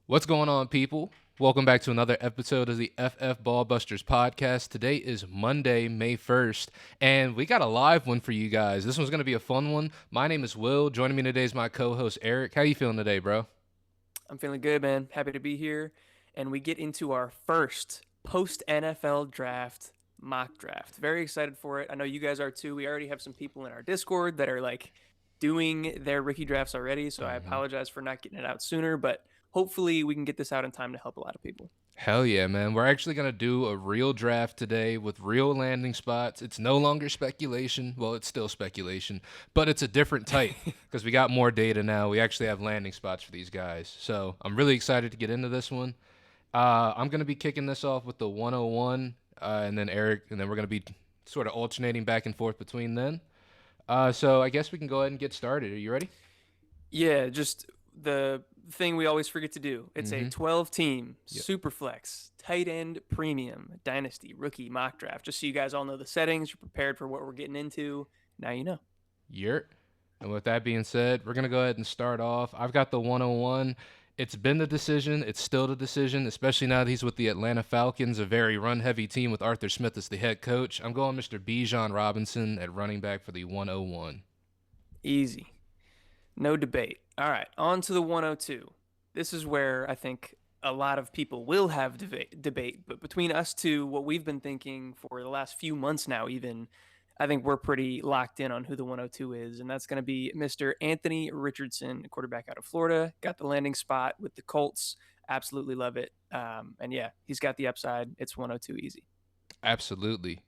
What's going on, people? Welcome back to another episode of the FF Ballbusters podcast. Today is Monday, May 1st, and we got a live one for you guys. This one's going to be a fun one. My name is Will. Joining me today is my co-host, Eric. How you feeling today, bro? I'm feeling good, man. Happy to be here. And we get into our first post NFL draft mock draft. Very excited for it. I know you guys are too. We already have some people in our Discord that are like doing their rookie drafts already. So I apologize for not getting it out sooner, but hopefully we can get this out in time to help a lot of people. Hell yeah, man. We're actually going to do a real draft today with real landing spots. It's no longer speculation. Well, it's still speculation, but it's a different type because we got more data now. We actually have landing spots for these guys. So I'm really excited to get into this one. I'm going to be kicking this off with the 101, and then Eric, and then we're going to be sort of alternating back and forth between them. So I guess we can go ahead and get started. Are you ready? Yeah, just the thing we always forget to do. It's a 12 team Yep. Superflex tight end premium dynasty rookie mock draft. Just so you guys all know the settings, you're prepared for what we're getting into. Now you know. Yurt. And with that being said, we're going to go ahead and start off. I've got the 101. It's been the decision. It's still the decision, especially now that he's with the Atlanta Falcons, a very run heavy team with Arthur Smith as the head coach. I'm going Mr. Bijan Robinson at running back for the 101. Easy. No debate. All right, on to the 102. This is where I think a lot of people will have debate, but between us two, what we've been thinking for the last few months now, even, I think we're pretty locked in on who the 102 is, and that's going to be Mr. Anthony Richardson, quarterback out of Florida. Got the landing spot with the Colts. Absolutely love it. And yeah, he's got the upside. It's 102 easy. Absolutely.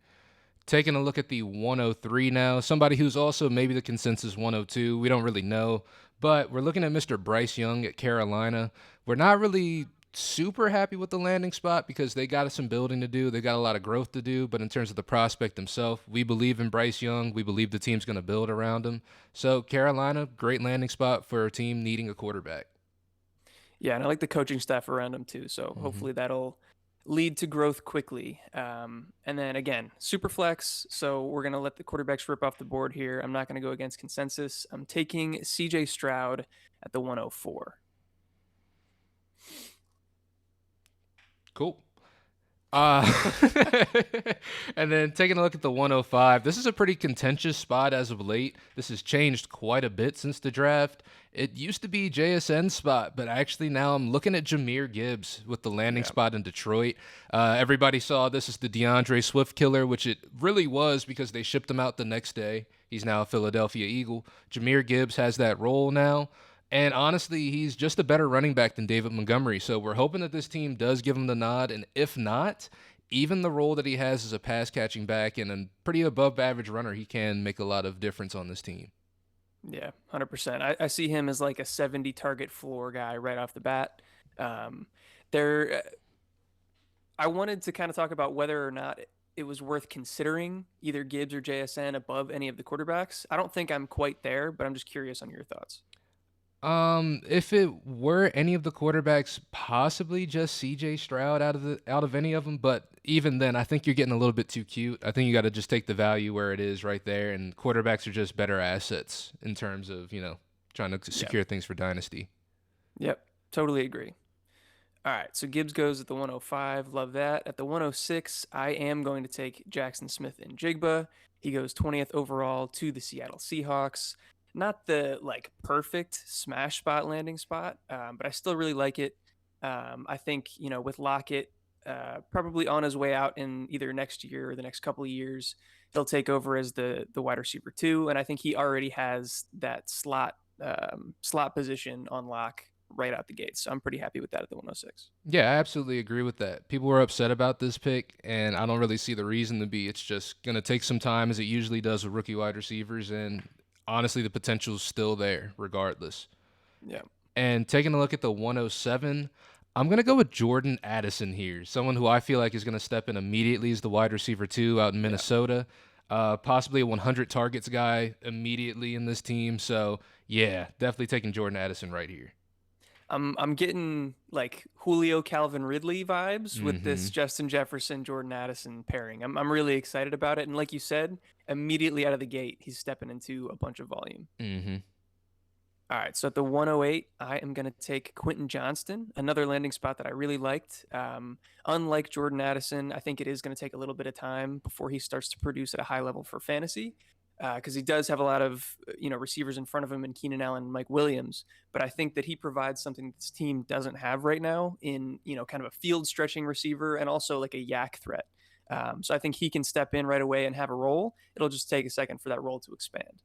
Taking a look at the 103 now, somebody who's also maybe the consensus 102. We don't really know, but we're looking at Mr. Bryce Young at Carolina. We're not really super happy with the landing spot because they got some building to do. They got a lot of growth to do, but in terms of the prospect himself, we believe in Bryce Young. We believe the team's going to build around him. So Carolina, great landing spot for a team needing a quarterback. Yeah, and I like the coaching staff around him too. So hopefully that'll lead to growth quickly. And then again, super flex. So we're going to let the quarterbacks rip off the board here. I'm not going to go against consensus. I'm taking CJ Stroud at the 104. Cool. Uh, and then taking a look at the 105, this is a pretty contentious spot as of late. This has changed quite a bit since the draft. It used to be JSN's spot, but actually now I'm looking at Jahmyr Gibbs with the landing spot in Detroit. Everybody saw this as the DeAndre Swift killer, which it really was because they shipped him out the next day. He's now a Philadelphia Eagle. Jahmyr Gibbs has that role now. And honestly, he's just a better running back than David Montgomery. So we're hoping that this team does give him the nod. And if not, even the role that he has as a pass catching back and a pretty above average runner, he can make a lot of difference on this team. Yeah, 100%. I see him as like a 70 target floor guy right off the bat. There, I wanted to kind of talk about whether or not it was worth considering either Gibbs or JSN above any of the quarterbacks. I don't think I'm quite there, but I'm just curious on your thoughts. If it were any of the quarterbacks, possibly just CJ Stroud out of any of them, but even then, I think you're getting a little bit too cute. I think you got to just take the value where it is right there, and quarterbacks are just better assets in terms of trying to secure things for dynasty. Yep, totally agree. All right, so Gibbs goes at the 105. Love that. At the 106, I am going to take Jackson Smith and Jigba. He goes 20th overall to the Seattle Seahawks. Not the like perfect smash spot landing spot, but I still really like it. I think with Lockett probably on his way out in either next year or the next couple of years, he'll take over as the wide receiver too, and I think he already has that slot position on lock right out the gate. So I'm pretty happy with that at the 106. Yeah, I absolutely agree with that. People were upset about this pick, and I don't really see the reason to be. It's just going to take some time, as it usually does with rookie wide receivers, and honestly, the potential's still there regardless. Yeah. And taking a look at the 107, I'm going to go with Jordan Addison here, someone who I feel like is going to step in immediately as the wide receiver two out in Minnesota. Possibly a 100 targets guy immediately in this team. So, yeah, definitely taking Jordan Addison right here. I'm getting like Julio Calvin Ridley vibes with this Justin Jefferson Jordan Addison pairing. I'm really excited about it, and like you said, immediately out of the gate, he's stepping into a bunch of volume. All right, so at the 108, I am going to take Quentin Johnston, another landing spot that I really liked. Unlike Jordan Addison, I think it is going to take a little bit of time before he starts to produce at a high level for fantasy, because he does have a lot of receivers in front of him in Keenan Allen and Mike Williams. But I think that he provides something this team doesn't have right now in kind of a field stretching receiver and also like a yak threat. So I think he can step in right away and have a role. It'll just take a second for that role to expand.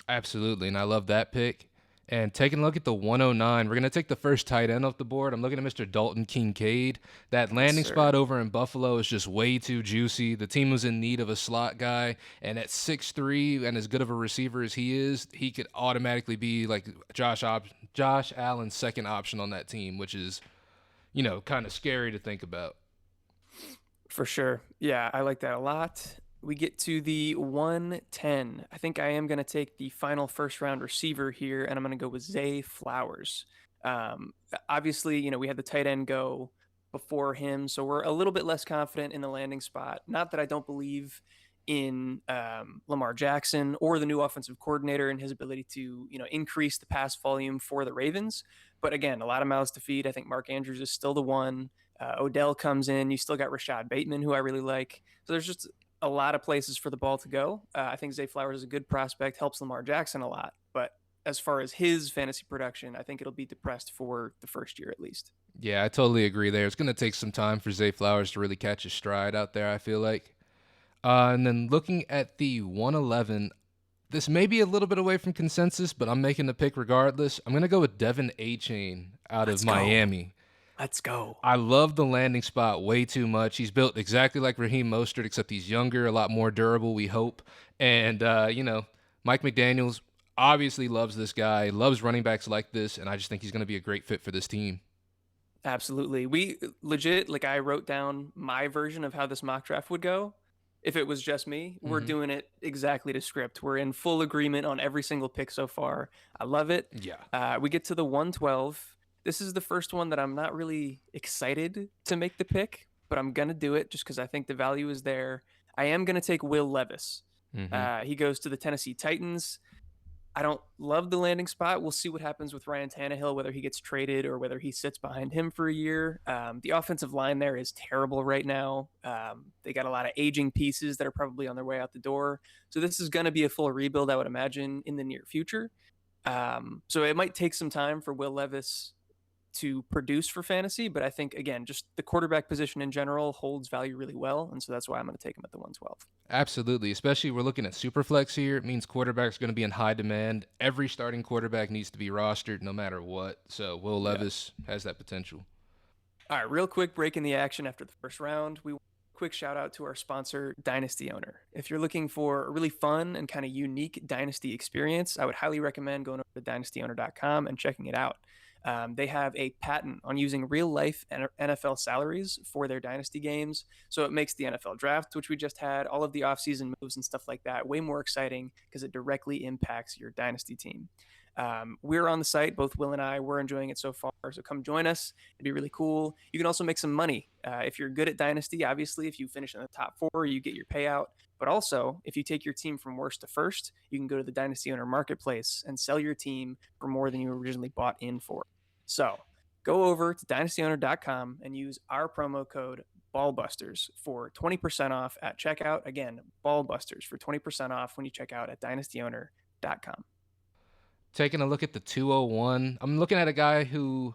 Absolutely, and I love that pick. And taking a look at the 109, we're going to take the first tight end off the board. I'm looking at Mr. Dalton Kincaid. That Yes, landing sir. spot over in Buffalo is just way too juicy. The team was in need of a slot guy, and at 6'3" and as good of a receiver as he is, he could automatically be like Josh Allen's second option on that team, which is, kind of scary to think about. For sure. Yeah, I like that a lot. We get to the 110. I think I am going to take the final first round receiver here, and I'm going to go with Zay Flowers. Obviously, we had the tight end go before him, so we're a little bit less confident in the landing spot. Not that I don't believe in Lamar Jackson or the new offensive coordinator and his ability to, increase the pass volume for the Ravens. But again, a lot of mouths to feed. I think Mark Andrews is still the one. Odell comes in. You still got Rashad Bateman, who I really like. So there's just a lot of places for the ball to go. I think Zay Flowers is a good prospect, helps Lamar Jackson a lot. But as far as his fantasy production, I think it'll be depressed for the first year at least. Yeah, I totally agree there. It's going to take some time for Zay Flowers to really catch his stride out there, I feel like. And then looking at the 111, this may be a little bit away from consensus, but I'm making the pick regardless. I'm going to go with Devin Achane out of Let's go. Miami. Let's go. I love the landing spot way too much. He's built exactly like Raheem Mostert, except he's younger, a lot more durable, we hope. And, Mike McDaniels obviously loves this guy, loves running backs like this, and I just think he's going to be a great fit for this team. Absolutely. We legit, like, I wrote down my version of how this mock draft would go. If it was just me, we're Hmm. doing it exactly to script. We're in full agreement on every single pick so far. I love it. Yeah. We get to the 112. This is the first one that I'm not really excited to make the pick, but I'm going to do it just because I think the value is there. I am going to take Will Levis. Hmm. He goes to the Tennessee Titans. I don't love the landing spot. We'll see what happens with Ryan Tannehill, whether he gets traded or whether he sits behind him for a year. The offensive line there is terrible right now. They got a lot of aging pieces that are probably on their way out the door. So this is going to be a full rebuild, I would imagine, in the near future. So it might take some time for Will Levis to produce for fantasy, but I think, again, just the quarterback position in general holds value really well. And so that's why I'm going to take him at the 112. Absolutely. Especially we're looking at Superflex here. It means quarterbacks going to be in high demand. Every starting quarterback needs to be rostered no matter what. So Will Yeah. Levis has that potential. All right, real quick break in the action after the first round. We want a quick shout out to our sponsor, Dynasty Owner. If you're looking for a really fun and kind of unique Dynasty experience, I would highly recommend going over to dynastyowner.com and checking it out. They have a patent on using real life NFL salaries for their Dynasty games. So it makes the NFL draft, which we just had, all of the offseason moves and stuff like that, way more exciting because it directly impacts your Dynasty team. We're on the site, both Will and I. We're enjoying it so far. So come join us. It'd be really cool. You can also make some money. If you're good at Dynasty, obviously, if you finish in the top 4, you get your payout. But also, if you take your team from worst to first, you can go to the Dynasty Owner Marketplace and sell your team for more than you originally bought in for. So go over to dynastyowner.com and use our promo code Ballbusters for 20% off at checkout. Again, Ballbusters for 20% off when you check out at dynastyowner.com. Taking a look at the 201, I'm looking at a guy who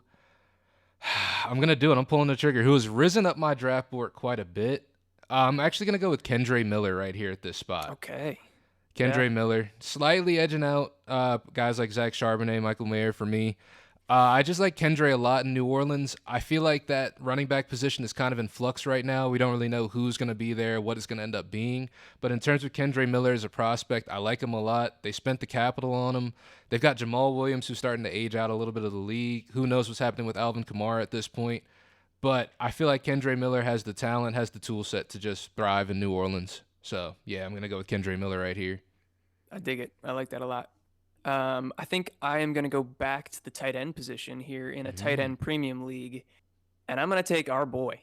I'm going to do it. I'm pulling the trigger, who has risen up my draft board quite a bit. I'm actually going to go with Kendre Miller right here at this spot. Okay. Yeah. Kendre Miller, slightly edging out guys like Zach Charbonnet, Michael Mayer for me. I just like Kendre a lot in New Orleans. I feel like that running back position is kind of in flux right now. We don't really know who's going to be there, what it's going to end up being. But in terms of Kendre Miller as a prospect, I like him a lot. They spent the capital on him. They've got Jamal Williams, who's starting to age out a little bit of the league. Who knows what's happening with Alvin Kamara at this point. But I feel like Kendre Miller has the talent, has the tool set to just thrive in New Orleans. So, yeah, I'm going to go with Kendre Miller right here. I dig it. I like that a lot. I think I am going to go back to the tight end position here in a tight end premium league, and I'm going to take our boy.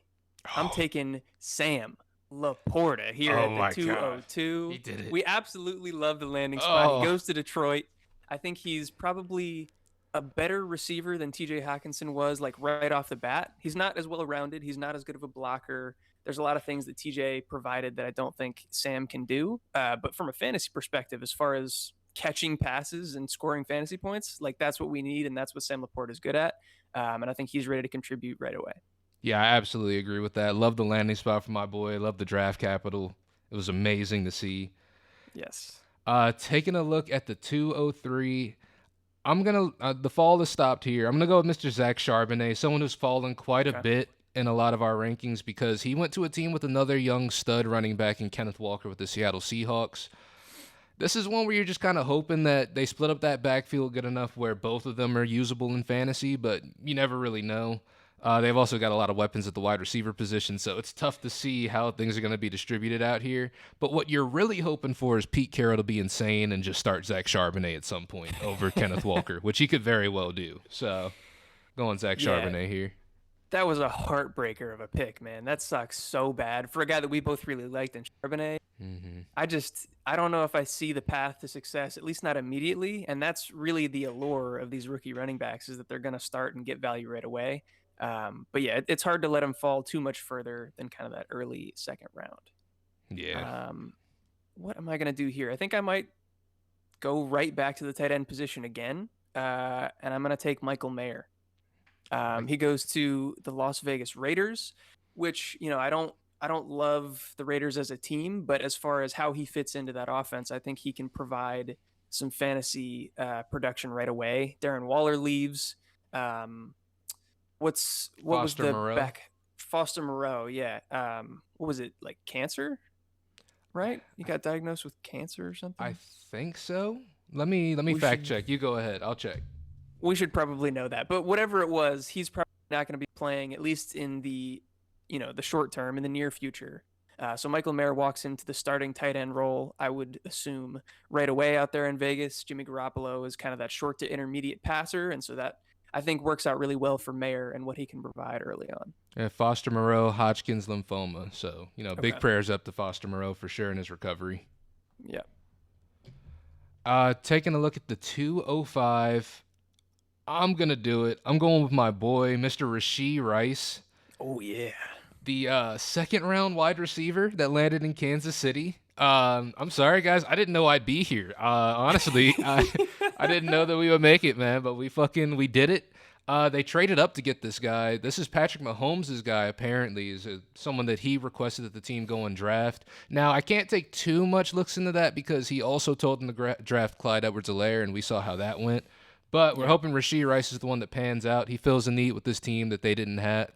I'm taking Sam Laporta here Oh at my the 202. He did it. We absolutely love the landing spot. Oh. He goes to Detroit. I think he's probably a better receiver than TJ Hawkinson was like right off the bat. He's not as well rounded. He's not as good of a blocker. There's a lot of things that TJ provided that I don't think Sam can do. But from a fantasy perspective, as far as catching passes and scoring fantasy points, like that's what we need, and that's what Sam Laporte is good at. And I think he's ready to contribute right away. Yeah, I absolutely agree with that. Love the landing spot for my boy. Love the draft capital. It was amazing to see. Yes. Taking a look at the 203, I'm gonna the fall has stopped here. I'm gonna go with Mr. Zach Charbonnet, someone who's fallen quite a Okay. bit in a lot of our rankings because he went to a team with another young stud running back in Kenneth Walker with the Seattle Seahawks. This is one where you're just kind of hoping that they split up that backfield good enough where both of them are usable in fantasy, but you never really know. They've also got a lot of weapons at the wide receiver position, so it's tough to see how things are going to be distributed out here. But what you're really hoping for is Pete Carroll to be insane and just start Zach Charbonnet at some point over Kenneth Walker, which he could very well do. So going Zach Yeah, Charbonnet here. that was a heartbreaker of a pick, man. That sucks so bad for a guy that we both really liked in Charbonnet. Hmm. I don't know if I see the path to success, at least not immediately. And that's really the allure of these rookie running backs is that they're going to start and get value right away. But yeah, it's hard to let them fall too much further than kind of that early second round. Yeah. Um, what am I going to do here? I think I might go right back to the tight end position again. And I'm going to take Michael Mayer. Like He goes to the Las Vegas Raiders, which I don't love the Raiders as a team, but as far as how he fits into that offense, I think he can provide some fantasy production right away. Darren Waller leaves. Um, what was Foster the Moreau. back? Foster Moreau, yeah. What was it, like cancer? Right? He got diagnosed with cancer or I something. think so. Let me We fact should check. You go ahead. I'll check. we should probably know that. But whatever it was, he's probably not going to be playing at least in the short term in the near future. So Michael Mayer walks into the starting tight end role, I would assume, right away out there in Vegas. Jimmy Garoppolo is kind of that short to intermediate passer, and so that I think works out really well for Mayer and what he can provide early on. Foster Moreau, Hodgkin's lymphoma. So, big Okay. prayers up to Foster Moreau for sure in his recovery. Yeah. Taking a look at the 205, I'm going to do it. I'm going with my boy, Mr. Rashee Rice, Oh yeah. the second round wide receiver that landed in Kansas City. I'm sorry, guys. I didn't know I'd be here. Honestly, I didn't know that we would make it, man, but we did it. They traded up to get this guy. This is Patrick Mahomes' guy, apparently, is someone that he requested that the team go and draft. Now, I can't take too much looks into that because he also told them to draft Clyde Edwards-Helaire, and we saw how that went. But we're Yeah. hoping Rashee Rice is the one that pans out. He fills a need with this team that they didn't have.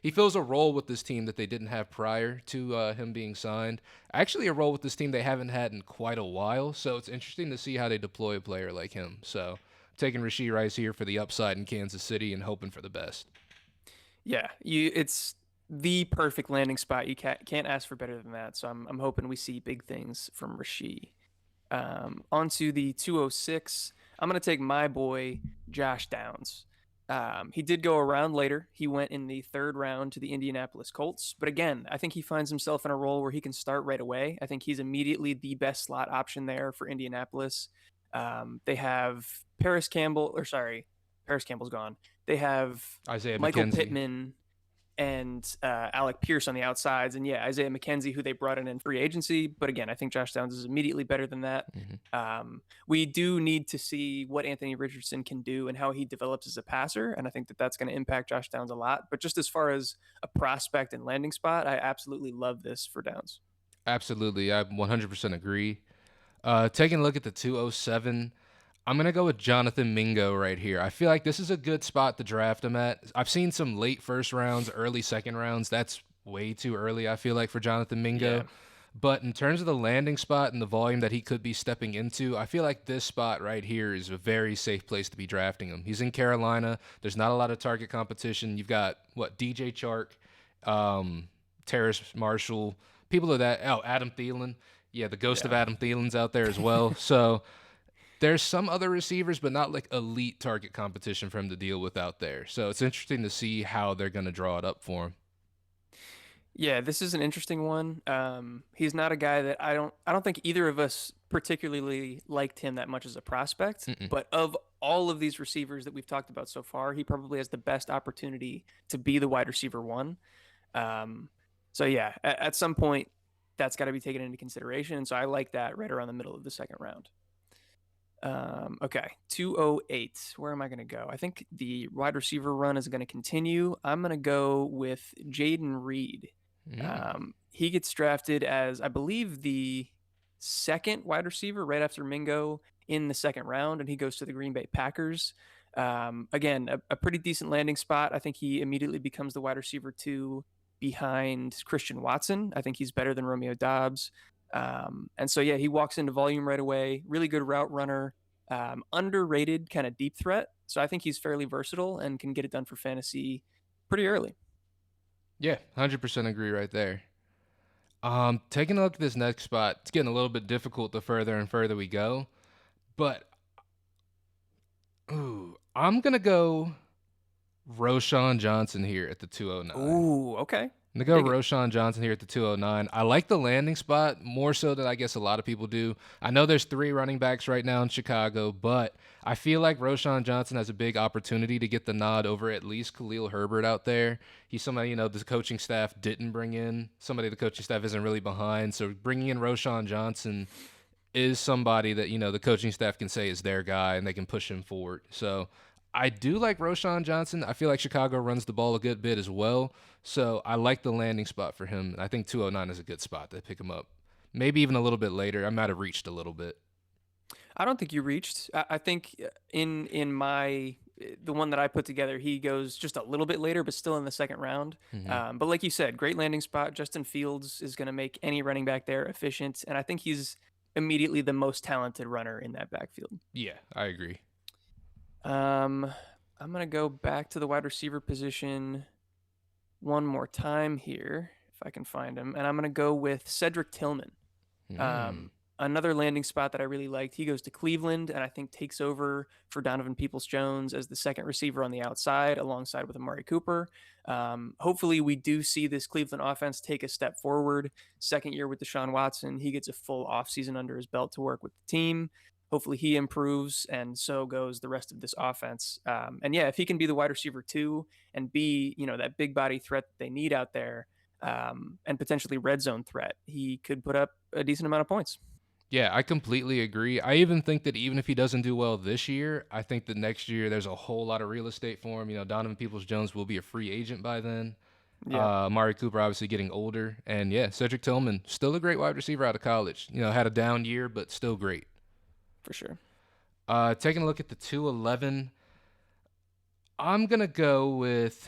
He fills a role with this team that they didn't have prior to him being signed. Actually, a role with this team they haven't had in quite a while. So it's interesting to see how they deploy a player like him. So taking Rashee Rice here for the upside in Kansas City and hoping for the best. Yeah. It's the perfect landing spot. You can't ask for better than that. So I'm hoping we see big things from Rasheed. Onto the 206. I'm going to take my boy, Josh Downs. He did go around later. He went in the third round to the Indianapolis Colts. But again, I think he finds himself in a role where he can start right away. I think he's immediately the best slot option there for Indianapolis. They have Paris Campbell's gone. They have Isaiah Michael McKenzie. Pittman and Alec Pierce on the outsides, and yeah, Isaiah McKenzie, who they brought in free agency. But again, I think Josh Downs is immediately better than that. Mhm. We do need to see what Anthony Richardson can do and how he develops as a passer, and I think that that's going to impact Josh Downs a lot. But just as far as a prospect and landing spot, I absolutely love this for Downs. Absolutely. I 100% agree. Taking a look at the 207, I'm going to go with Jonathan Mingo right here. I feel like this is a good spot to draft him at. I've seen some late first rounds, early second rounds. That's way too early, I feel like, for Jonathan Yeah, Mingo. But in terms of the landing spot and the volume that he could be stepping into, I feel like this spot right here is a very safe place to be drafting him. He's in Carolina. There's not a lot of target competition. You've got, DJ Chark, Terrace Marshall, people of that. Oh, Adam Thielen. Yeah, the ghost of yeah. Adam Thielen's out there as well. So there's some other receivers, but not like elite target competition for him to deal with out there. So it's interesting to see how they're going to draw it up for him. Yeah, this is an interesting one. He's not a guy that I don't think either of us particularly liked him that much as a prospect. Mm-mm. But of all of these receivers that we've talked about so far, he probably has the best opportunity to be the wide receiver one. Um, so yeah, at some point, that's got to be taken into consideration. And so I like that right around the middle of the second round. Okay, 208. Where am I going to go? I think the wide receiver run is going to continue. I'm going to go with Jaden Reed. Mm. He gets drafted as, I believe, the second wide receiver right after Mingo in the second round, and he goes to the Green Bay Packers. Again, a pretty decent landing spot. I think he immediately becomes the wide receiver two behind Christian Watson. I think he's better than Romeo Dobbs. And so, yeah, he walks into volume right away. Really good route runner, underrated kind of deep threat. So I think he's fairly versatile and can get it done for fantasy pretty early. Yeah, 100% agree right there. Taking a look at this next spot, it's getting a little bit difficult the further and further we go. But ooh, I'm gonna go Roshan Johnson here at the 209. Ooh, okay. I'm gonna go Dig it. Roshan Johnson here at the 209. I like the landing spot more so than I guess a lot of people do. I know there's three running backs right now in Chicago, but I feel like Roshan Johnson has a big opportunity to get the nod over at least Khalil Herbert out there. He's somebody, the coaching staff didn't bring in, somebody the coaching staff isn't really behind. So bringing in Roshan Johnson is somebody that the coaching staff can say is their guy and they can push him forward. So I do like Roshan Johnson. I feel like Chicago runs the ball a good bit as well. So I like the landing spot for him. I think 209 is a good spot to pick him up. Maybe even a little bit later. I might have reached a little bit. I don't think you reached. I think in my the one that I put together, he goes just a little bit later, but still in the second round. Hmm. But like you said, great landing spot. Justin Fields is going to make any running back there efficient, and I think he's immediately the most talented runner in that backfield. Yeah, I agree. Um, I'm going to go back to the wide receiver position one more time here, if I can find him, and I'm going to go with Cedric Tillman. Mm. Um, Another landing spot that I really liked. He goes to Cleveland and I think takes over for Donovan Peoples-Jones as the second receiver on the outside, alongside with Amari Cooper. Hopefully, we do see this Cleveland offense take a step forward. Second year with Deshaun Watson, he gets a full offseason under his belt to work with the team. Hopefully, he improves, and so goes the rest of this offense. And yeah, if he can be the wide receiver too, and be that big body threat that they need out there, and potentially red zone threat, he could put up a decent amount of points. Yeah, I completely agree. I even think that even if he doesn't do well this year, I think that next year there's a whole lot of real estate for him. Donovan Peoples-Jones will be a free agent by then. Yeah, Amari Cooper obviously getting older. And yeah, Cedric Tillman, still a great wide receiver out of college. Had a down year, but still great. for sure. Taking a look at the 211, I'm going to go with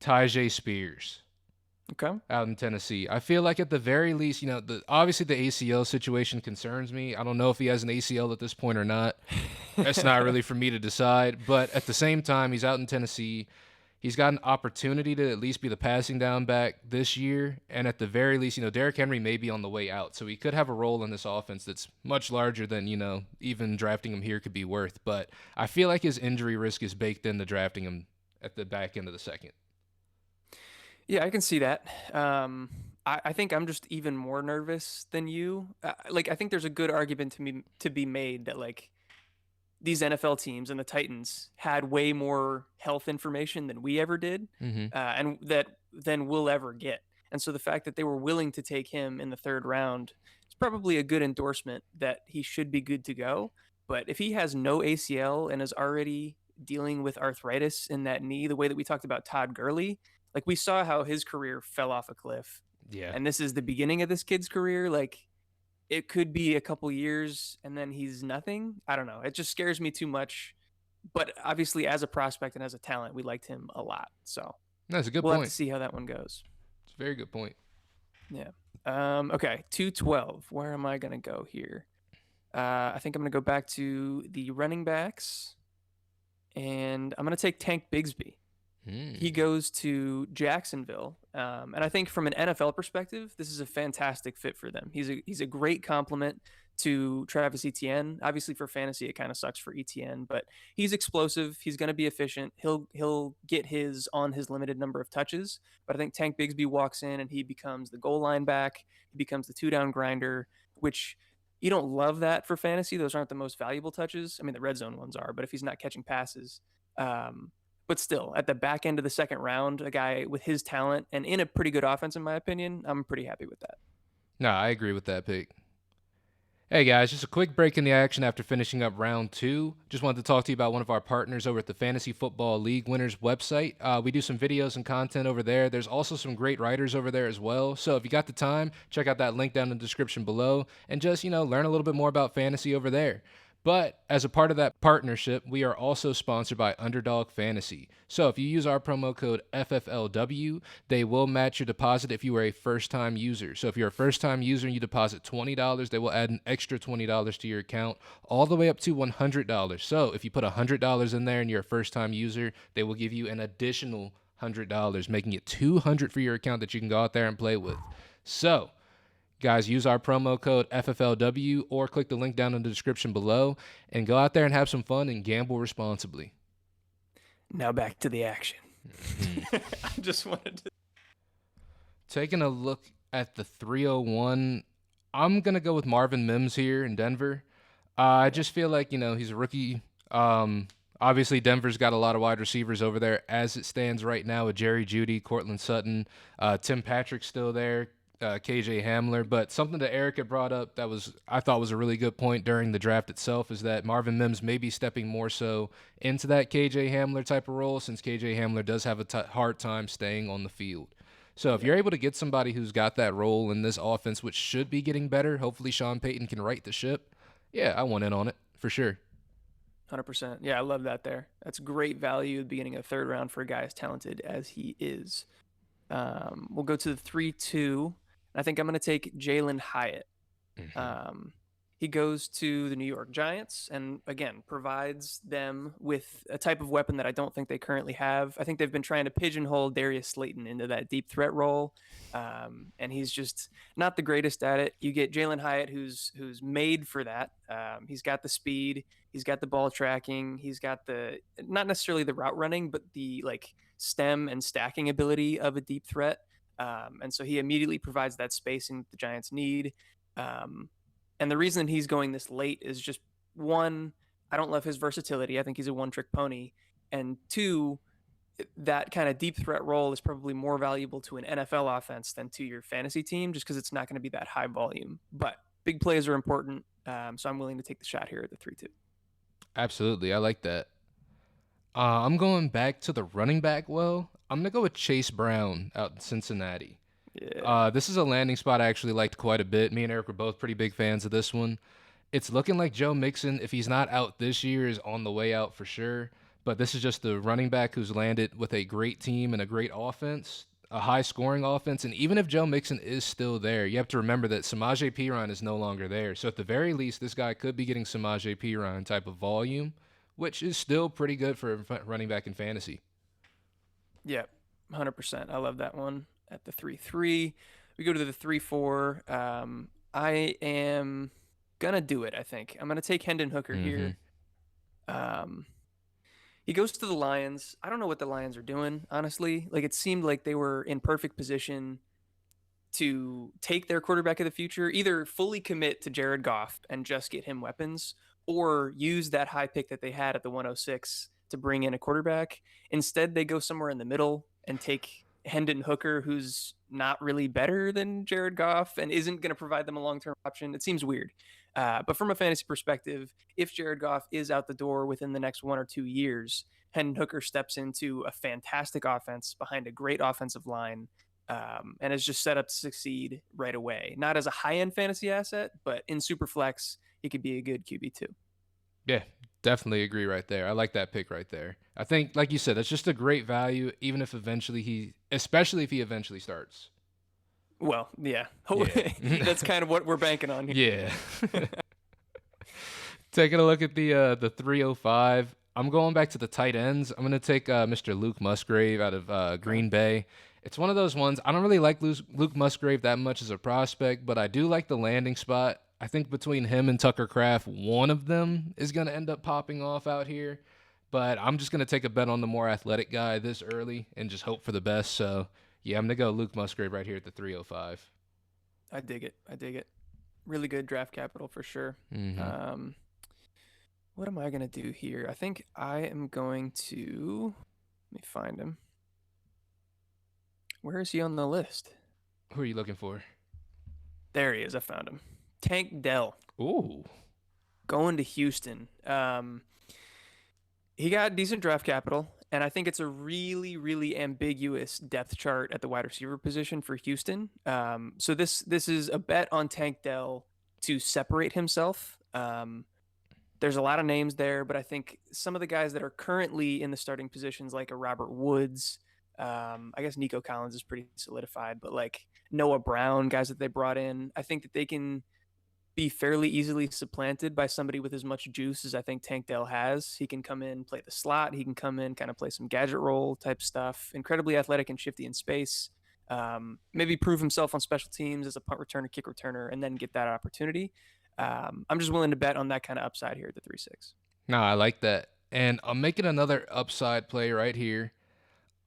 Tyjae Spears Okay. out in Tennessee. I feel like at the very least, obviously the ACL situation concerns me. I don't know if he has an ACL at this point or not. That's not really for me to decide. But at the same time, he's out in Tennessee. He's got an opportunity to at least be the passing down back this year. And at the very least, Derrick Henry may be on the way out. So he could have a role in this offense that's much larger than, even drafting him here could be worth. But I feel like his injury risk is baked into drafting him at the back end of the second. Yeah, I can see that. I think I'm just even more nervous than you. I think there's a good argument to be made that these NFL teams and the Titans had way more health information than we ever did, Mm-hmm. and that than we'll ever get. And so the fact that they were willing to take him in the third round is probably a good endorsement that he should be good to go. But if he has no ACL and is already dealing with arthritis in that knee, the way that we talked about Todd Gurley, we saw how his career fell off a cliff, Yeah. and this is the beginning of this kid's career. It could be a couple years and then he's nothing. I don't know. It just scares me too much. But obviously, as a prospect and as a talent, we liked him a lot. So That's a good we'll have to point. see how that one goes. It's a very good point. Yeah. Okay. 212. Where am I going to go here? I think I'm going to go back to the running backs, and I'm going to take Tank Bigsby. He Mm. goes to Jacksonville, and I think from an NFL perspective, this is a fantastic fit for them. He's a great complement to Travis Etienne. Obviously, for fantasy, it kind of sucks for Etienne, but he's explosive. He's going to be efficient. He'll get his on his limited number of touches. But I think Tank Bigsby walks in and he becomes the goal line back. He becomes the two down grinder, which You don't love that for fantasy. Those aren't the most valuable touches. I mean, the red zone ones are, but if he's not catching passes, um, but still, at the back end of the second round, a guy with his talent and in a pretty good offense, in my opinion, I'm pretty happy with that. No, I agree with that pick. Hey guys, just a quick break in the action after finishing up round two. Just wanted to talk to you about one of our partners over at the Fantasy Football League Winners website. We do some videos and content over there. There's also some great writers over there as well. So if you got the time, check out that link down in the description below and just, learn a little bit more about fantasy over there. But as a part of that partnership, we are also sponsored by Underdog Fantasy. So if you use our promo code FFLW, they will match your deposit if you are a first-time user. So if you're a first-time user and you deposit $20, they will add an extra $20 to your account, all the way up to $100. So if you put $100 in there and you're a first-time user, they will give you an additional $100, making it $200 for your account that you can go out there and play with. So guys, use our promo code FFLW or click the link down in the description below and go out there and have some fun and gamble responsibly. Now back to the action. I just wanted to. Taking a look at the 301, I'm going to go with Marvin Mims here in Denver. I just feel like, he's a rookie. Obviously, Denver's got a lot of wide receivers over there as it stands right now with Jerry Jeudy, Cortland Sutton, Tim Patrick's still there. KJ Hamler, but something that Eric had brought up that I thought was a really good point during the draft itself is that Marvin Mims may be stepping more so into that KJ Hamler type of role, since KJ Hamler does have a hard time staying on the field. So if you're able to get somebody who's got that role in this offense, which should be getting better, hopefully Sean Payton can right the ship. Yeah, I want in on it for sure. 100%. Yeah, I love that there. That's great value at the beginning of the third round for a guy as talented as he is. We'll go to the 3-2. I think I'm going to take Jalen Hyatt. He goes to the New York Giants and, again, provides them with a type of weapon that I don't think they currently have. I think they've been trying to pigeonhole Darius Slayton into that deep threat role, and he's just not the greatest at it. You get Jalen Hyatt, who's made for that. He's got the speed. He's got the ball tracking. He's got the not necessarily the route running, but the stem and stacking ability of a deep threat. And so he immediately provides that spacing the Giants need. And the reason he's going this late is just, one, I don't love his versatility. I think he's a one-trick pony. And two, that kind of deep threat role is probably more valuable to an NFL offense than to your fantasy team, just because it's not going to be that high volume. But big plays are important, so I'm willing to take the shot here at the 3-2. Absolutely. I like that. I'm going back to the running back. I'm going to go with Chase Brown out in Cincinnati. Yeah. This is a landing spot I actually liked quite a bit. Me and Eric were both pretty big fans of this one. It's looking like Joe Mixon, if he's not out this year, is on the way out for sure. But this is just the running back who's landed with a great team and a great offense, a high-scoring offense. And even if Joe Mixon is still there, you have to remember that Samaje Perine is no longer there. So at the very least, this guy could be getting Samaje Perine type of volume, which is still pretty good for a running back in fantasy. Yeah, 100%. I love that one. At the 3-3, we go to the 3-4. I am gonna do it. I think I'm gonna take Hendon Hooker here. He goes to the Lions. I don't know what the Lions are doing, honestly. It seemed like they were in perfect position to take their quarterback of the future, either fully commit to Jared Goff and just get him weapons, or use that high pick that they had at the 106 to bring in a quarterback. Instead, they go somewhere in the middle and take Hendon Hooker, who's not really better than Jared Goff and isn't going to provide them a long-term option. It seems weird. But from a fantasy perspective, if Jared Goff is out the door within the next 1 or 2 years, Hendon Hooker steps into a fantastic offense behind a great offensive line, and is just set up to succeed right away. Not as a high-end fantasy asset, but in Superflex, he could be a good QB2. Yeah, definitely agree right there. I like that pick right there. I think, like you said, that's just a great value, even if especially if he eventually starts. Well, yeah. Yeah. That's kind of what we're banking on here. Yeah. Taking a look at the 305, I'm going back to the tight ends. I'm going to take Mr. Luke Musgrave out of Green Bay. It's one of those ones, I don't really like Luke Musgrave that much as a prospect, but I do like the landing spot. I think between him and Tucker Kraft, one of them is going to end up popping off out here. But I'm just going to take a bet on the more athletic guy this early and just hope for the best. So, yeah, I'm going to go Luke Musgrave right here at the 305. I dig it. Really good draft capital for sure. Mm-hmm. Um, what am I gonna do here? I think I am going to let me find him. Where is he on the list? Who are you looking for? There he is. I found him. Tank Dell Ooh. going to Houston. He got decent draft capital, and I think it's a really, really ambiguous depth chart at the wide receiver position for Houston. So this is a bet on Tank Dell to separate himself. There's a lot of names there, but I think some of the guys that are currently in the starting positions, like a Robert Woods, I guess Nico Collins is pretty solidified, but like Noah Brown, guys that they brought in, I think that they can be fairly easily supplanted by somebody with as much juice as I think Tank Dell has. He can come in, play the slot. He can come in, kind of play some gadget role type stuff. Incredibly athletic and shifty in space. Maybe prove himself on special teams as a punt returner, kick returner, and then get that opportunity. I'm just willing to bet on that kind of upside here at the 3-6. No, I like that. And I'm making another upside play right here.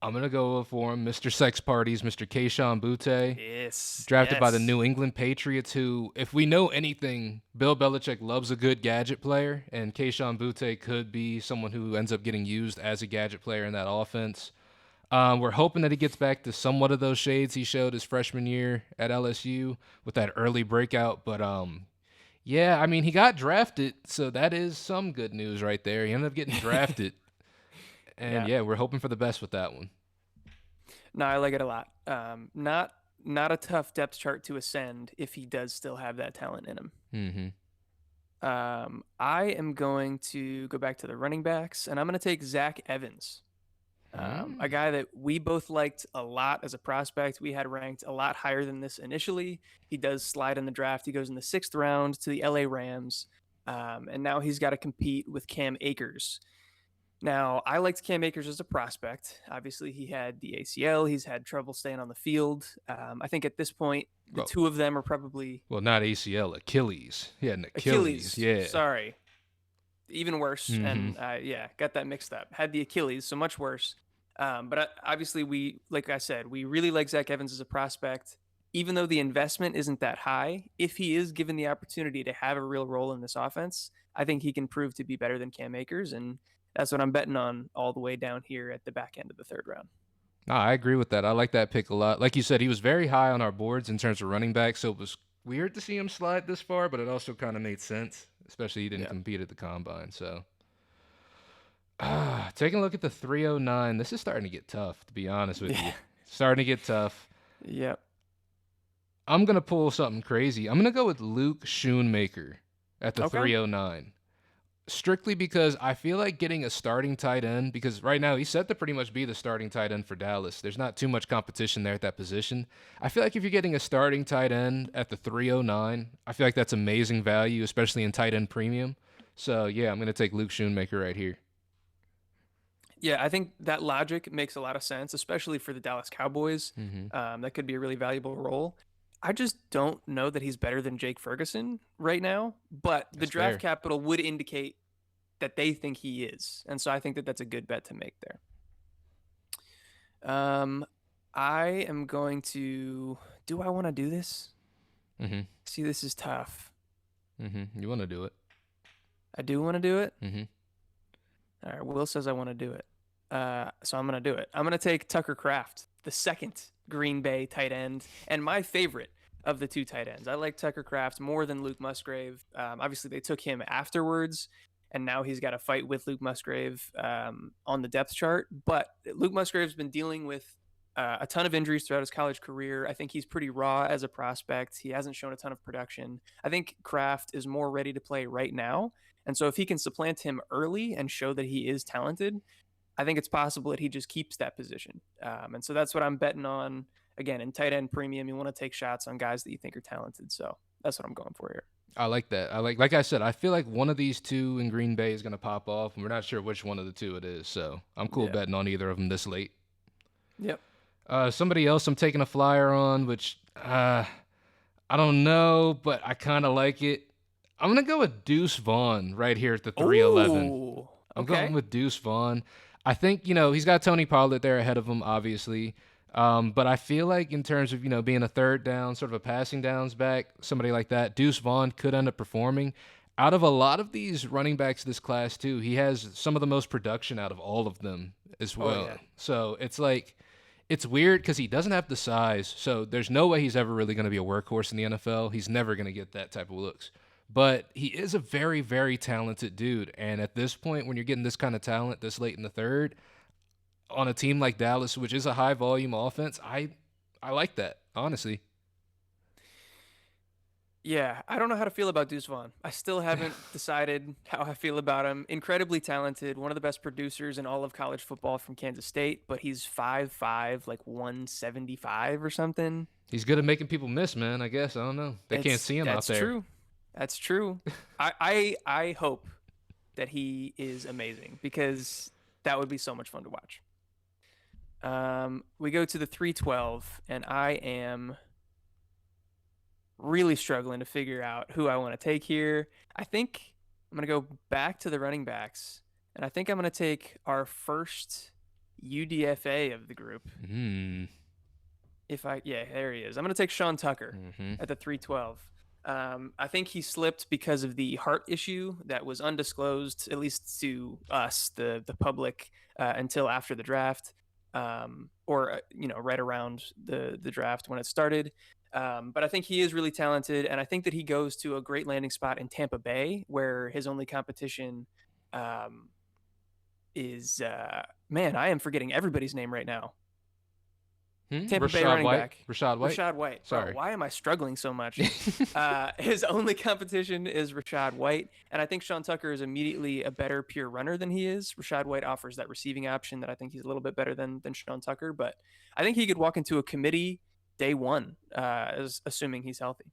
I'm gonna go for him, Mr. Sex Parties, Mr. Kayshon Boutte, Yes, drafted by the yes. New England Patriots. Who, if we know anything, Bill Belichick loves a good gadget player, and Kayshon Boutte could be someone who ends up getting used as a gadget player in that offense. We're hoping that he gets back to somewhat of those shades he showed his freshman year at LSU with that early breakout. But yeah, I mean, he got drafted, so that is some good news right there. He ended up getting drafted, and Yeah. yeah, we're hoping for the best with that one. No, I like it a lot. Not a tough depth chart to ascend if he does still have that talent in him. Mm-hmm. I am going to go back to the running backs, and I'm going to take Zach Evans, a guy that we both liked a lot as a prospect. We had ranked a lot higher than this initially. He does slide in the draft. He goes in the 6th round to the LA Rams, and now he's got to compete with Cam Akers. Now, I liked Cam Akers as a prospect. Obviously, he had the ACL. He's had trouble staying on the field. I think at this point, the Well, two of them are probably well, not ACL, Achilles. He had an Achilles. Achilles. Yeah. Sorry, even worse. Mm-hmm. And yeah, got that mixed up. Had the Achilles, so much worse. But obviously, like I said, we really like Zach Evans as a prospect. Even though the investment isn't that high, if he is given the opportunity to have a real role in this offense, I think he can prove to be better than Cam Akers, and that's what I'm betting on all the way down here at the back end of the 3rd round. No, I agree with that. I like that pick a lot. Like you said, he was very high on our boards in terms of running back, so it was weird to see him slide this far, but it also kind of made sense, especially he didn't Yeah. compete at the combine. So, taking a look at the 309, this is starting to get tough, to be honest with Yeah. you. Starting to get tough. Yep. I'm going to pull something crazy. I'm going to go with Luke Schoonmaker at the Okay. 309. Strictly because I feel like getting a starting tight end, because right now he's set to pretty much be the starting tight end for Dallas. There's not too much competition there at that position. I feel like if you're getting a starting tight end at the 309, I feel like that's amazing value, especially in tight end premium. So yeah, I'm going to take Luke Schoonmaker right here. Yeah, I think that logic makes a lot of sense, especially for the Dallas Cowboys. Mm-hmm. That could be a really valuable role. I just don't know that he's better than Jake Ferguson right now, but the That's draft fair. capital would indicate that they think he is. And so I think that that's a good bet to make there. I am going to. Do I want to do this? Mm-hmm. See, this is tough. Mm-hmm. You want to do it? I do want to do it. Mm-hmm. All right, Will says I want to do it. So I'm going to do it. I'm going to take Tucker Kraft, the second Green Bay tight end, and my favorite of the two tight ends. I like Tucker Kraft more than Luke Musgrave. Obviously, they took him afterwards, and now he's got to fight with Luke Musgrave on the depth chart. But Luke Musgrave's been dealing with a ton of injuries throughout his college career. I think he's pretty raw as a prospect. He hasn't shown a ton of production. I think Kraft is more ready to play right now. And so if he can supplant him early and show that he is talented, I think it's possible that he just keeps that position. And so that's what I'm betting on. Again, in tight end premium, you want to take shots on guys that you think are talented. So that's what I'm going for here. I like that. Like I said, I feel like one of these two in Green Bay is going to pop off, and we're not sure which one of the two it is. So I'm cool Yeah. betting on either of them this late. Yep. Somebody else I'm taking a flyer on, which I don't know, but I kind of like it. I'm going to go with Deuce Vaughn right here at the 311. Ooh, I'm okay. going with Deuce Vaughn. I think, he's got Tony Pollard there ahead of him, obviously. But I feel like in terms of, being a third down, sort of a passing downs back, somebody like that, Deuce Vaughn could end up performing. Out of a lot of these running backs this class, too, he has some of the most production out of all of them as Oh well. yeah. So it's like, it's weird because he doesn't have the size. So there's no way he's ever really going to be a workhorse in the NFL. He's never going to get that type of looks. But he is a very, very talented dude. And at this point, when you're getting this kind of talent this late in the third, on a team like Dallas, which is a high volume offense, I like that, honestly. Yeah, I don't know how to feel about Deuce Vaughn. I still haven't decided how I feel about him. Incredibly talented, one of the best producers in all of college football from Kansas State, but he's 5'5", like 175 or something. He's good at making people miss, man. I guess I don't know. They can't It's see him out that's there. true. That's true. I hope that he is amazing because that would be so much fun to watch. We go to the 312, and I am really struggling to figure out who I want to take here. I think I'm going to go back to the running backs, and I think I'm going to take our first UDFA of the group. Hmm. Yeah, there he is. I'm going to take Sean Tucker Mm-hmm. at the 312. I think he slipped because of the heart issue that was undisclosed, at least to us, the public, until after the draft, or right around the draft when it started. But I think he is really talented, and I think that he goes to a great landing spot in Tampa Bay, where his only competition um, is man, I am forgetting everybody's name right now. Tampa Bay Rashad running White. back. Rashad White. Rashad White. Bro, Sorry. why am I struggling so much? His only competition is Rashad White, and I think Sean Tucker is immediately a better pure runner than he is. Rashad White offers that receiving option that I think he's a little bit better than Sean Tucker, but I think he could walk into a committee day one, assuming he's healthy.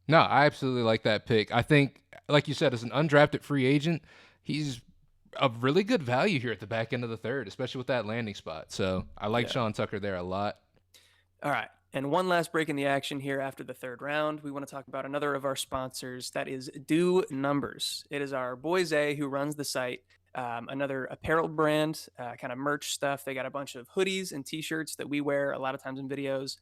No, I absolutely like that pick. I think, like you said, as an undrafted free agent, he's a really good value here at the back end of the third, especially with that landing spot. So I like Yeah. Sean Tucker there a lot. All right. And one last break in the action here after the third round. We want to talk about another of our sponsors. That is Do Numbers. It is our boy Zay who runs the site. Another apparel brand, kind of merch stuff. They got a bunch of hoodies and t-shirts that we wear a lot of times in videos.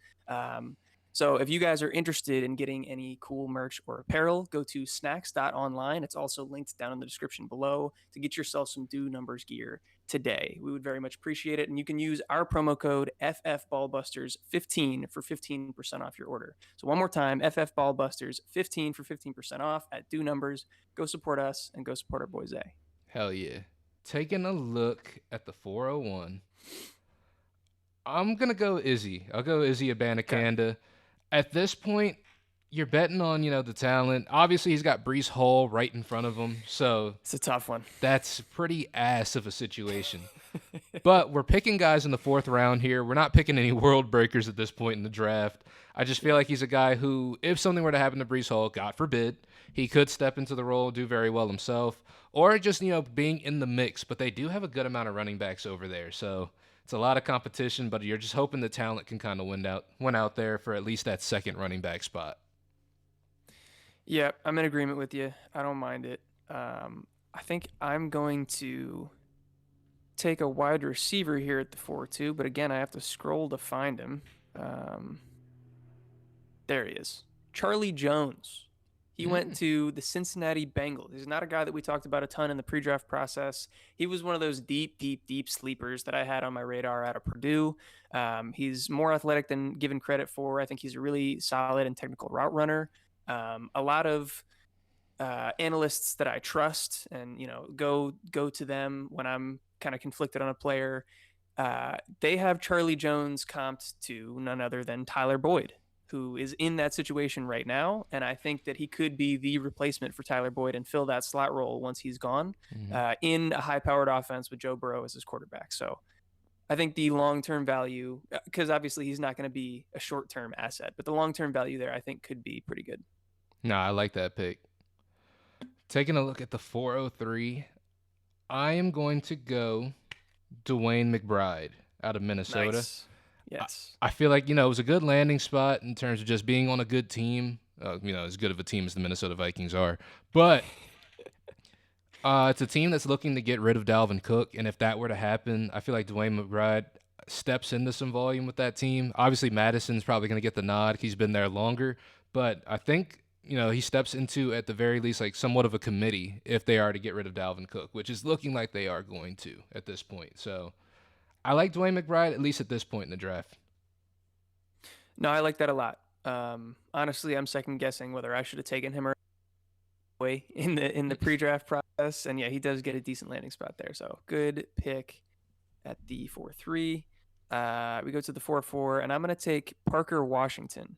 So if you guys are interested in getting any cool merch or apparel, go to snacks.online. It's also linked down in the description below to get yourself some Do Numbers gear today. We would very much appreciate it. And you can use our promo code FFBallbusters15 for 15% off your order. So one more time, FFBallbusters15 for 15% off at Do Numbers. Go support us and go support our boy Zay. Hell yeah. Taking a look at the 401, I'm going to go Izzy. I'll go Izzy Abanikanda. Okay. At this point, you're betting on, the talent. Obviously, he's got Breece Hall right in front of him, so it's a tough one. That's pretty ass of a situation. But we're picking guys in the fourth round here. We're not picking any world breakers at this point in the draft. I just feel like he's a guy who, if something were to happen to Breece Hall, God forbid, he could step into the role, do very well himself, or just, being in the mix. But they do have a good amount of running backs over there, so it's a lot of competition, but you're just hoping the talent can kind of win out there for at least that second running back spot. Yeah, I'm in agreement with you. I don't mind it. I think I'm going to take a wide receiver here at the 4-2, but again, I have to scroll to find him. There he is. Charlie Jones. He went to the Cincinnati Bengals. He's not a guy that we talked about a ton in the pre-draft process. He was one of those deep sleepers that I had on my radar out of Purdue. He's more athletic than given credit for. I think he's a really solid and technical route runner. A lot of analysts that I trust and, go to them when I'm kind of conflicted on a player. They have Charlie Jones comped to none other than Tyler Boyd, who is in that situation right now. And I think that he could be the replacement for Tyler Boyd and fill that slot role once he's gone in a high-powered offense with Joe Burrow as his quarterback. So I think the long-term value, because obviously he's not going to be a short-term asset, but the long-term value there I think could be pretty good. No, I like that pick. Taking a look at the 403, I am going to go Dwayne McBride out of Minnesota. Nice. Yes. I feel like, it was a good landing spot in terms of just being on a good team. As good of a team as the Minnesota Vikings are. But it's a team that's looking to get rid of Dalvin Cook. And if that were to happen, I feel like Dwayne McBride, steps into some volume with that team. Obviously, Madison's probably going to get the nod. He's been there longer, but I think he steps into at the very least like somewhat of a committee if they are to get rid of Dalvin Cook, which is looking like they are going to at this point. So I like Dwayne McBride at least at this point in the draft. No, I like that a lot. Honestly, I'm second guessing whether I should have taken him away in the pre-draft process, and yeah, he does get a decent landing spot there. So good pick at the 4-3. We go to the 4-4, and I'm going to take Parker Washington.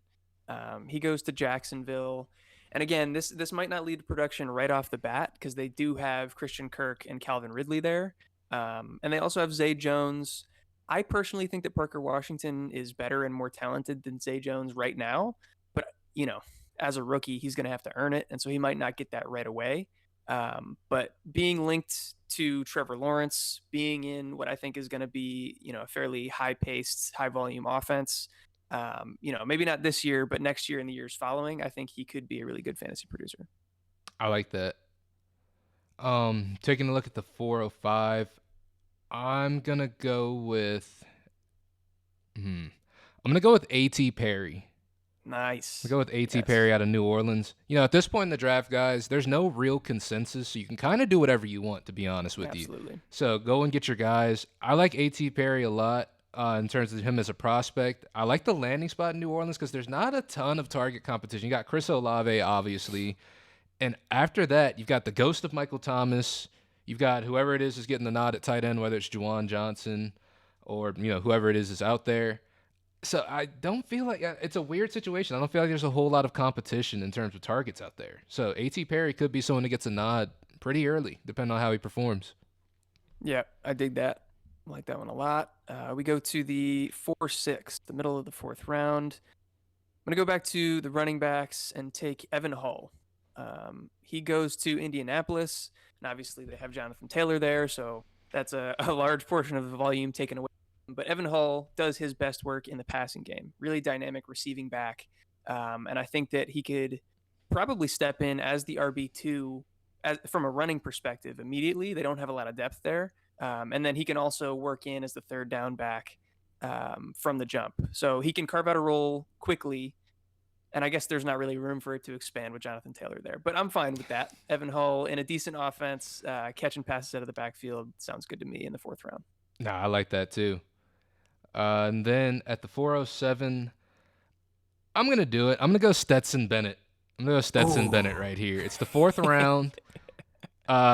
He goes to Jacksonville. And again, this might not lead to production right off the bat because they do have Christian Kirk and Calvin Ridley there. And they also have Zay Jones. I personally think that Parker Washington is better and more talented than Zay Jones right now. But, as a rookie, he's going to have to earn it. And so he might not get that right away. But being linked to Trevor Lawrence, being in what I think is going to be, a fairly high-paced, high-volume offense, maybe not this year, but next year and the years following, I think he could be a really good fantasy producer. I like that. Taking a look at the 405, I'm gonna go with. I'm gonna go with A.T. Perry. Nice. I'll go with A.T. Perry out of New Orleans. At this point in the draft, guys, there's no real consensus, so you can kind of do whatever you want, to be honest with you. Absolutely. So go and get your guys. I like A.T. Perry a lot in terms of him as a prospect. I like the landing spot in New Orleans because there's not a ton of target competition. You got Chris Olave, obviously. And after that, you've got the ghost of Michael Thomas. You've got whoever it is getting the nod at tight end, whether it's Juwan Johnson or, whoever it is out there. So I don't feel like it's a weird situation. I don't feel like there's a whole lot of competition in terms of targets out there. So A.T. Perry could be someone that gets a nod pretty early, depending on how he performs. Yeah, I dig that. I like that one a lot. We go to the 4-6, the middle of the fourth round. I'm going to go back to the running backs and take Evan Hull. He goes to Indianapolis, and obviously they have Jonathan Taylor there, so that's a large portion of the volume taken away. But Evan Hull does his best work in the passing game. Really dynamic receiving back. And I think that he could probably step in as the RB2 from a running perspective immediately. They don't have a lot of depth there. And then he can also work in as the third down back from the jump. So he can carve out a role quickly. And I guess there's not really room for it to expand with Jonathan Taylor there. But I'm fine with that. Evan Hull in a decent offense, catching passes out of the backfield sounds good to me in the fourth round. Nah, I like that too. And then at the 407, I'm going to do it. I'm going to go Stetson Bennett. I'm going to go Stetson Bennett right here. It's the fourth round.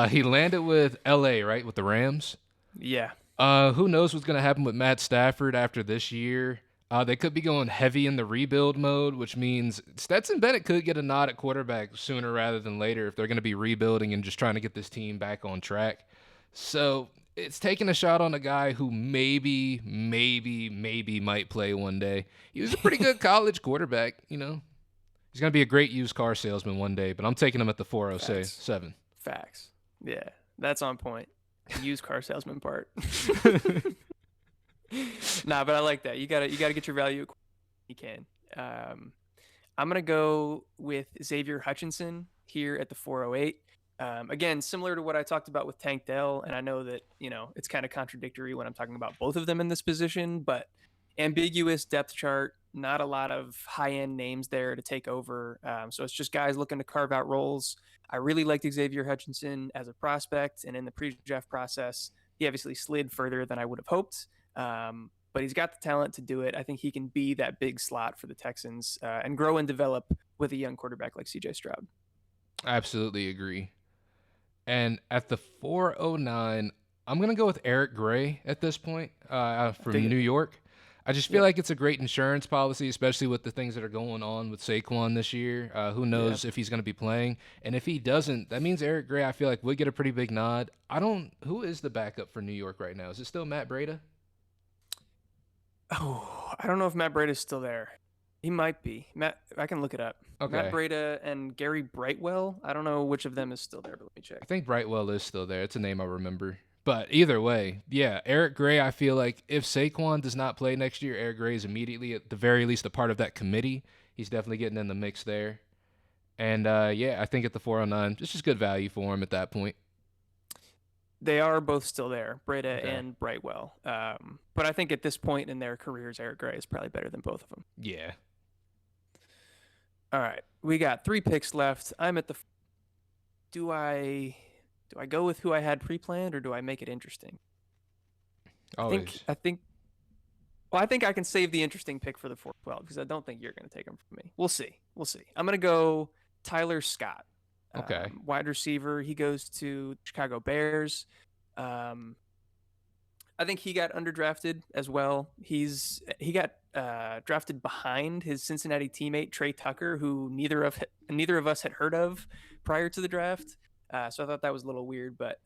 He landed with L.A., right, with the Rams? Yeah. Who knows what's going to happen with Matt Stafford after this year? They could be going heavy in the rebuild mode, which means Stetson Bennett could get a nod at quarterback sooner rather than later if they're going to be rebuilding and just trying to get this team back on track. So it's taking a shot on a guy who maybe might play one day. He was a pretty good college quarterback, He's going to be a great used car salesman one day, but I'm taking him at the 407. Facts. Yeah, that's on point. Used car salesman part. Nah, but I like that. You gotta get your value. You can. I'm gonna go with Xavier Hutchinson here at the 408. Again, similar to what I talked about with Tank Dell, and I know that it's kind of contradictory when I'm talking about both of them in this position, but ambiguous depth chart, not a lot of high-end names there to take over. So it's just guys looking to carve out roles. I really liked Xavier Hutchinson as a prospect, and in the pre-draft process, he obviously slid further than I would have hoped. But he's got the talent to do it. I think he can be that big slot for the Texans and grow and develop with a young quarterback like C.J. Stroud. I absolutely agree. And at the 409, I'm going to go with Eric Gray at this point from New York. I just feel like it's a great insurance policy, especially with the things that are going on with Saquon this year. Who knows if he's going to be playing? And if he doesn't, that means Eric Gray, I feel like, would get a pretty big nod. Who is the backup for New York right now? Is it still Matt Breida? Oh, I don't know if Matt Breida is still there. He might be. I can look it up. Okay. Matt Breida and Gary Brightwell. I don't know which of them is still there, but let me check. I think Brightwell is still there. It's a name I remember. But either way, yeah, Eric Gray, I feel like if Saquon does not play next year, Eric Gray is immediately, at the very least, a part of that committee. He's definitely getting in the mix there. And, I think at the 409, it's just good value for him at that point. They are both still there, Breda Okay. and Brightwell. But I think at this point in their careers, Eric Gray is probably better than both of them. Yeah. All right, we got 3 picks left. I'm at the. Do I go with who I had pre-planned or do I make it interesting? I think Always. I think well, I think I can save the interesting pick for the 412 because I don't think you're going to take him from me. We'll see. We'll see. I'm going to go Tyler Scott, Okay. wide receiver. He goes to Chicago Bears. Um, I think he got underdrafted as well. He got drafted behind his Cincinnati teammate Trey Tucker, who neither of us had heard of prior to the draft. So I thought that was a little weird, but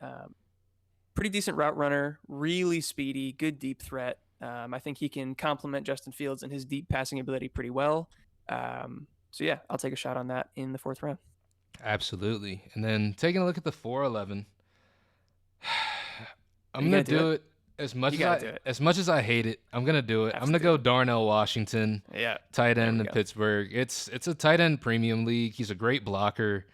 pretty decent route runner, really speedy, good deep threat. I think he can complement Justin Fields and his deep passing ability pretty well. So yeah, I'll take a shot on that in the 4th round. Absolutely. And then taking a look at the 411, Are I'm you gonna gonna do it? do it You gotta do it. as much as I hate it. I'm gonna do it. Have I'm to gonna do go it. Darnell Washington, Yeah, tight there end we in go. Pittsburgh. It's a tight end premium league. He's a great blocker.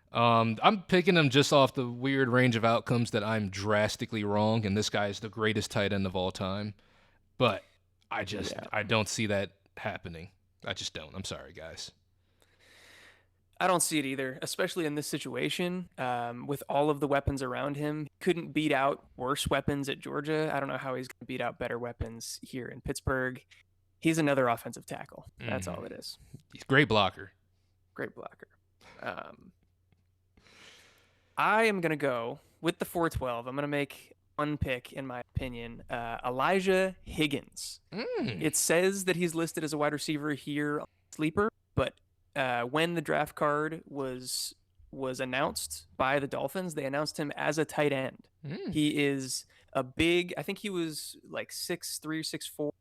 I'm picking him just off the weird range of outcomes that I'm drastically wrong, and this guy is the greatest tight end of all time. But Yeah. I don't see that happening. I just don't. I'm sorry, guys. I don't see it either, especially in this situation with all of the weapons around him. Couldn't beat out worse weapons at Georgia. I don't know how he's going to beat out better weapons here in Pittsburgh. He's another offensive tackle. That's all it is. He's a great blocker. Great blocker. I am going to go with the 412. I'm going to make one pick, in my opinion. Elijah Higgins. It says that he's listed as a wide receiver here on Sleeper, but when the draft card was announced by the Dolphins, they announced him as a tight end. He is a big. I think he was like 6'3", 6'4",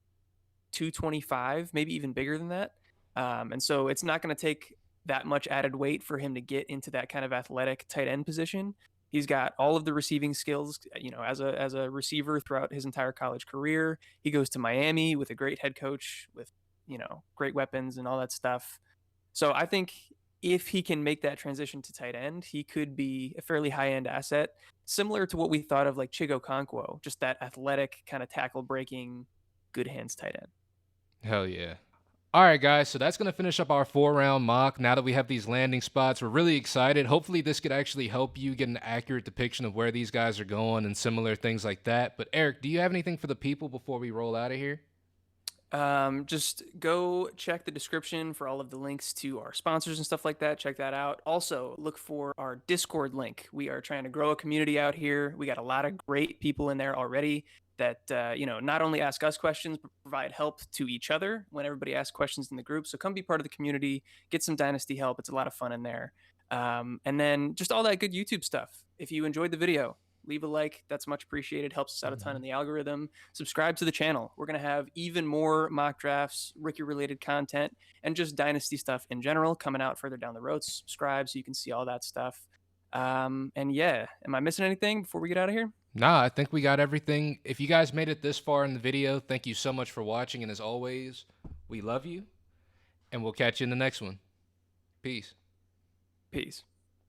225, maybe even bigger than that. And so it's not going to take that much added weight for him to get into that kind of athletic tight end position. He's got all of the receiving skills, as a receiver throughout his entire college career. He goes to Miami with a great head coach with, great weapons and all that stuff. So I think if he can make that transition to tight end, he could be a fairly high-end asset, similar to what we thought of like Chigo Okonkwo, just that athletic kind of tackle breaking, good hands tight end. Hell yeah. All right, guys. So that's going to finish up our 4-round mock. Now that we have these landing spots, we're really excited. Hopefully, this could actually help you get an accurate depiction of where these guys are going and similar things like that. But, Eric, do you have anything for the people before we roll out of here? Just go check the description for all of the links to our sponsors and stuff like that. Check that out. Also, look for our Discord link. We are trying to grow a community out here. We got a lot of great people in there already that not only ask us questions but provide help to each other when everybody asks questions in the group. So come be part of the community, get some Dynasty help. It's a lot of fun in there. And then just all that good YouTube stuff. If you enjoyed the video, leave a like. That's much appreciated. Helps us out a ton in the algorithm. Subscribe to the channel. We're going to have even more mock drafts, Ricky-related content, and just Dynasty stuff in general coming out further down the road. Subscribe so you can see all that stuff. And yeah, am I missing anything before we get out of here? Nah, I think we got everything. If you guys made it this far in the video, thank you so much for watching. And as always, we love you. And we'll catch you in the next one. Peace. Peace.